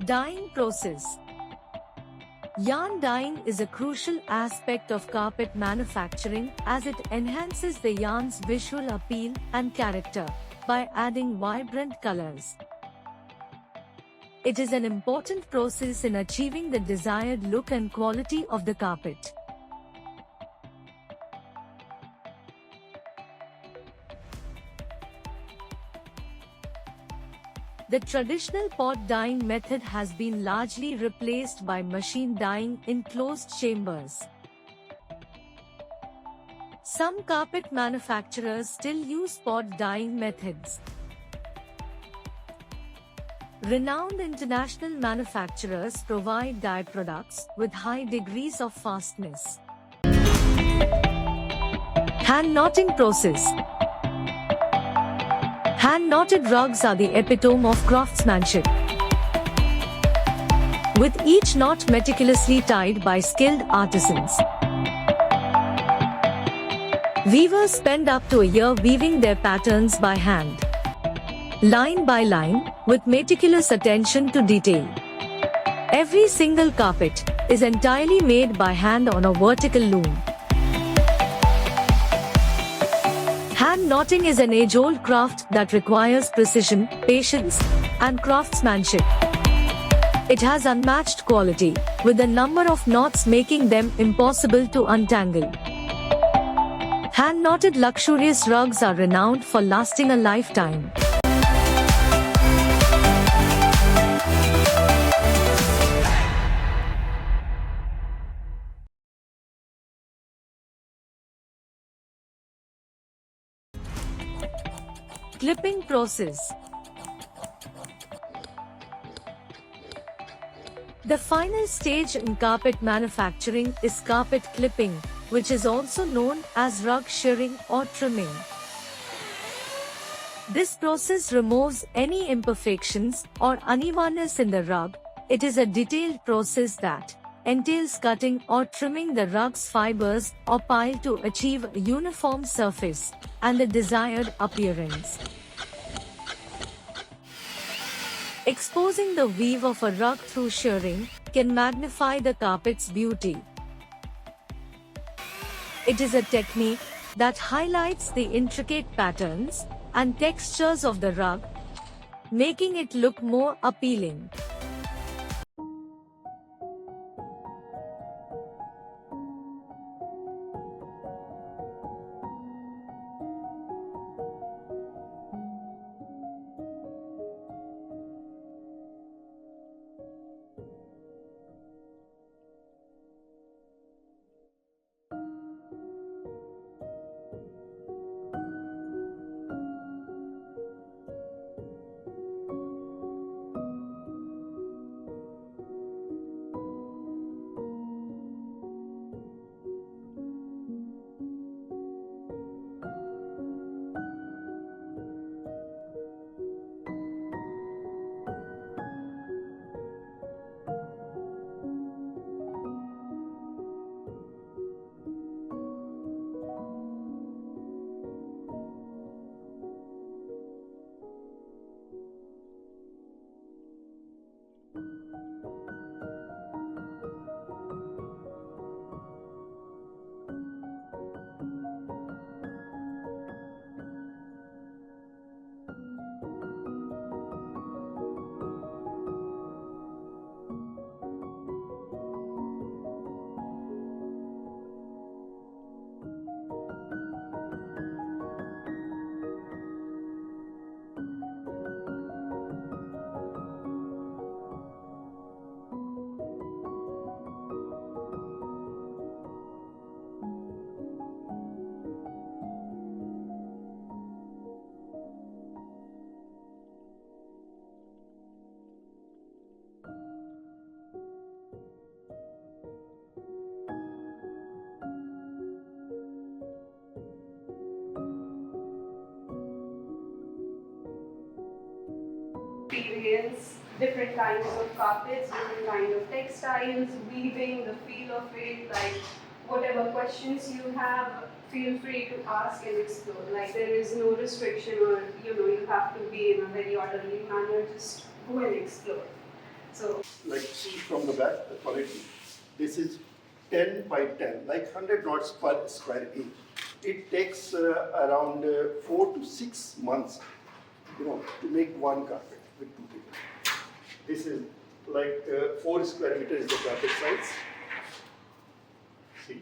Dyeing process. Yarn dyeing is a crucial aspect of carpet manufacturing as it enhances the yarn's visual appeal and character by adding vibrant colors. It is an important process in achieving the desired look and quality of the carpet. The traditional pot dyeing method has been largely replaced by machine dyeing in closed chambers. Some carpet manufacturers still use pot dyeing methods. Renowned international manufacturers provide dye products with high degrees of fastness. Hand knotting process. Hand-knotted rugs are the epitome of craftsmanship. With each knot meticulously tied by skilled artisans. Weavers spend up to a year weaving their patterns by hand. Line by line, with meticulous attention to detail. Every single carpet is entirely made by hand on a vertical loom. Hand knotting is an age-old craft that requires precision, patience, and craftsmanship. It has unmatched quality, with a number of knots making them impossible to untangle. Hand-knotted luxurious rugs are renowned for lasting a lifetime. Clipping process. The final stage in carpet manufacturing is carpet clipping, which is also known as rug shearing or trimming. This process removes any imperfections or unevenness in the rug. It is a detailed process that entails cutting or trimming the rug's fibers or pile to achieve a uniform surface and the desired appearance. Exposing the weave of a rug through shearing can magnify the carpet's beauty. It is a technique that highlights the intricate patterns and textures of the rug, making it look more appealing. Materials, different kinds of carpets, different kind of textiles, weaving, the feel of it, like whatever questions you have, feel free to ask and explore. Like there is no restriction or you have to be in a very orderly manner, just go and explore. So Like see from the back, the quality. This is 10 by 10, like 100 knots per square inch. It takes around 4 to 6 months, to make one carpet with 2 people. This is like 4 square meters is the carpet size. See.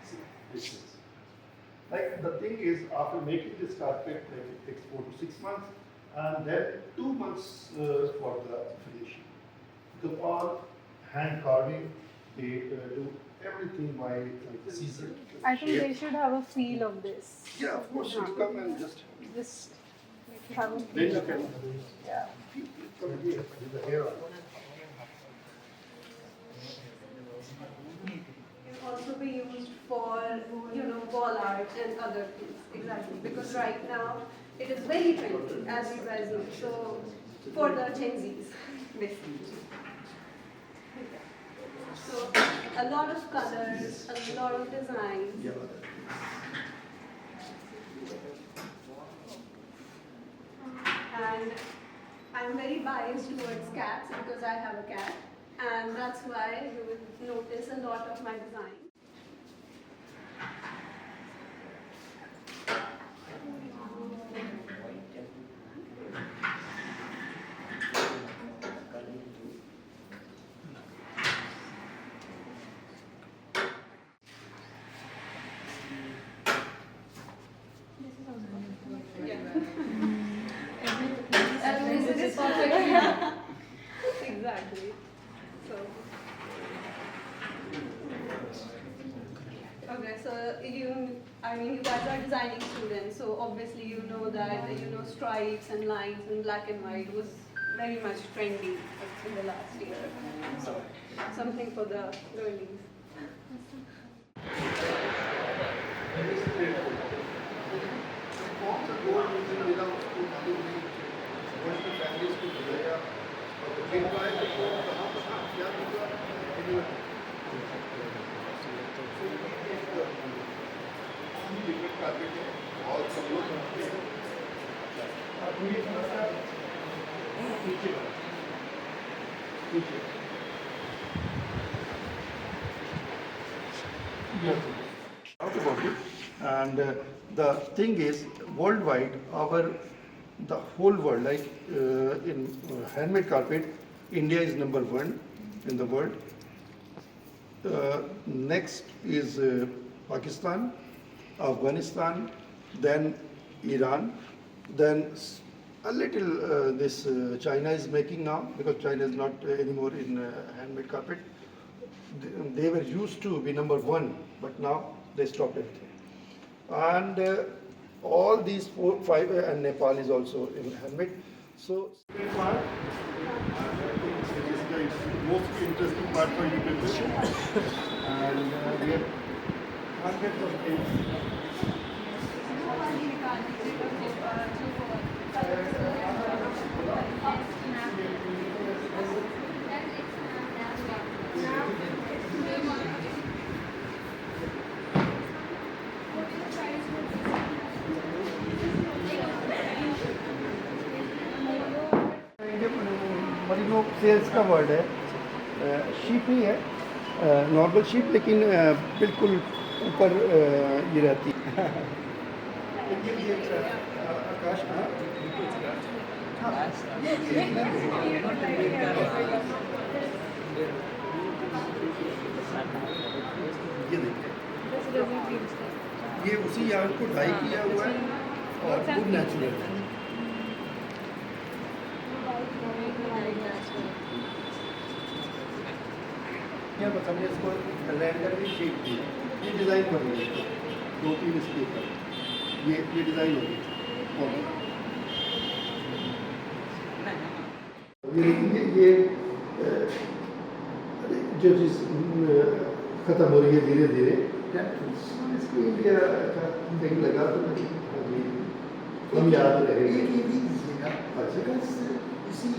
See, this is. Like the thing is, after making this carpet, like it takes 4 to 6 months, and then 2 months for the finishing. The all hand carving, they do everything by like scissor. I think they should have a feel of this. Yeah, of course, you come and just Just have a then feel. you can Yeah. come here with the hair on. Can also be used for, wall art and other things. Exactly. Because right now it is very trendy, as you guys know. So for the Gen Zs, basically. So a lot of colors, a lot of designs. Yeah. And I'm very biased towards cats because I have a cat, and that's why you will notice a lot of my design. This is perfect. Exactly. So. Okay, so you guys are designing students, so obviously you know that stripes and lines and black and white was very much trendy in the last year. So something for the girlies. कौन सा गोल reason मिला उसको मालूम नहीं वही तो families को बुलाया और तो फिर आए तो कहाँ क्या होगा डिफरेंट कार्पेट है और सब लोग करते हैं अब ये थोड़ा सा नीचे नीचे Out about it, and the thing is, worldwide, the whole world, like in handmade carpet, India is number 1 in the world. Next is Pakistan, Afghanistan, then Iran, then a little China is making now, because China is not anymore in handmade carpet. They were used to be number 1, but now they stopped everything. And all these 4, 5, and Nepal is also in handmade. So, second part, I think this is the most interesting part for you to and we have hundreds of things. Merino सेल्स का word है sheep ही है normal sheep लेकिन बिल्कुल ऊपर ये रहती है आकाश ये देखिए ये उसी यार्ड को डाई किया हुआ है और खूब नेचुरल है बस हमने इसको रैंडमली शेप दी ये डिज़ाइन कर रही है 2-3 इसके ऊपर ये डिज़ाइन होगी ये देखिए ये जो चीज़ ख़त्म हो रही है धीरे धीरे इसको इंडिया का कहीं लगा तो हम याद रहेंगे अच्छा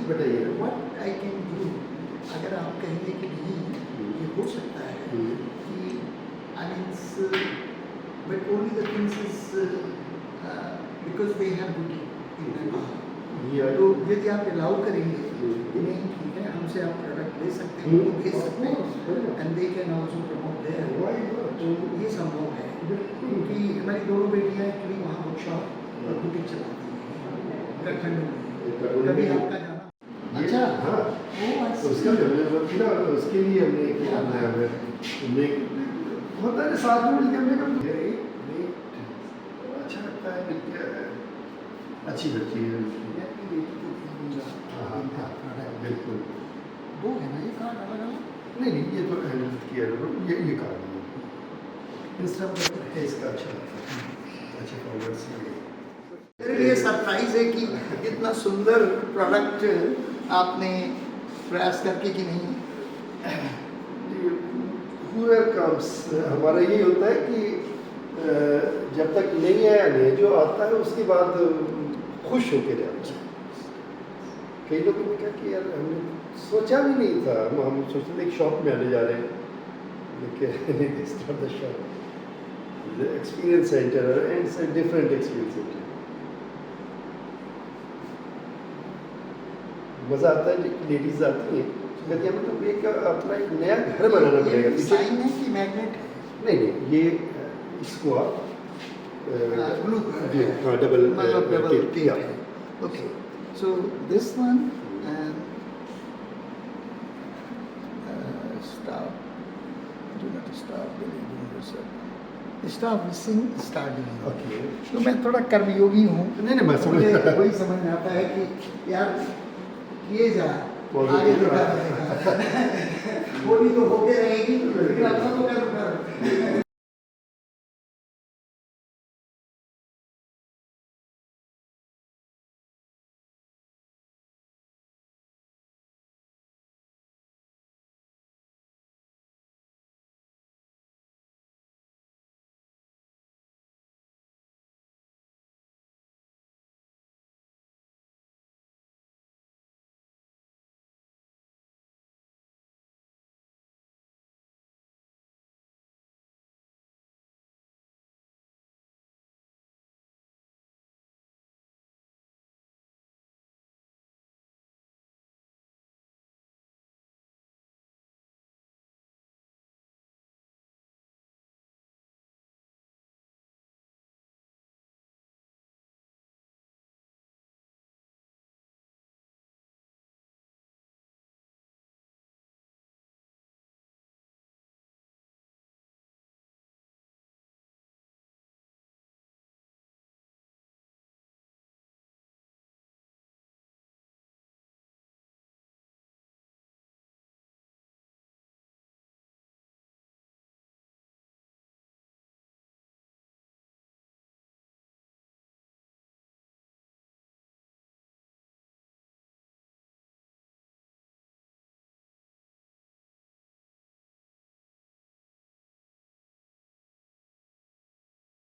बताइए व्हाट आई कैन डू अगर आप कहेंगे कि नहीं ये हो सकता है कि I means but only the things is because they have boutique in Nepal. Yeah. तो यदि आप अलाउ करेंगे कि नहीं ठीक है हमसे आप प्रोडक्ट ले सकते हैं वो बेच सकते हैं and they can also promote their Why not? तो ये संभव है क्योंकि हमारी दोनों बेटियां एक्चुअली वहाँ बुकशॉप और बुटीक चलाती हैं उत्तराखंड में कभी आपका जाना अच्छा हाँ तो उसका डेवलपमेंट ना उसके लिए हमने किया हमने होता है साथ में मिलकर हमने कभी अच्छा लगता है मिलकर अच्छी लगती है हाँ बिल्कुल दो है ना ये कार्ड अलग अलग नहीं ये तो हैंडल किया ये कार्ड है इंस्टाग्राम है इसका अच्छा लगता है अच्छे फॉलोअर्स हैं मेरे लिए सरप्राइज है कि इतना सुंदर प्रोडक्ट आपने प्रयास करके कि नहीं whoever comes हमारा ये होता है कि जब तक नहीं आया नहीं जो आता है उसके बाद खुश होकर जाना चाहिए कई लोगों ने कहा कि यार हमने सोचा भी नहीं था हम सोचते थे एक शॉप में आने जा रहे हैं लेकिन it's not the shop experience centre and it's a different experience centre मज़ा आता है लेडीज आती हैं कहती हैं हमें तो एक अपना एक नया घर बनाना पड़ेगा ये साइन है कि मैग्नेट है नहीं ये इसको आप ब्लू हाँ डबल मतलब डबल टेप टेप है okay so this one and stop do not stop believing yourself stop missing start doing okay तो मैं थोड़ा कर्मयोगी हूँ नहीं मैं समझ मुझे वही समझ में आता है कि यार किए जा आगे देखा जाएगा वो भी तो हो गया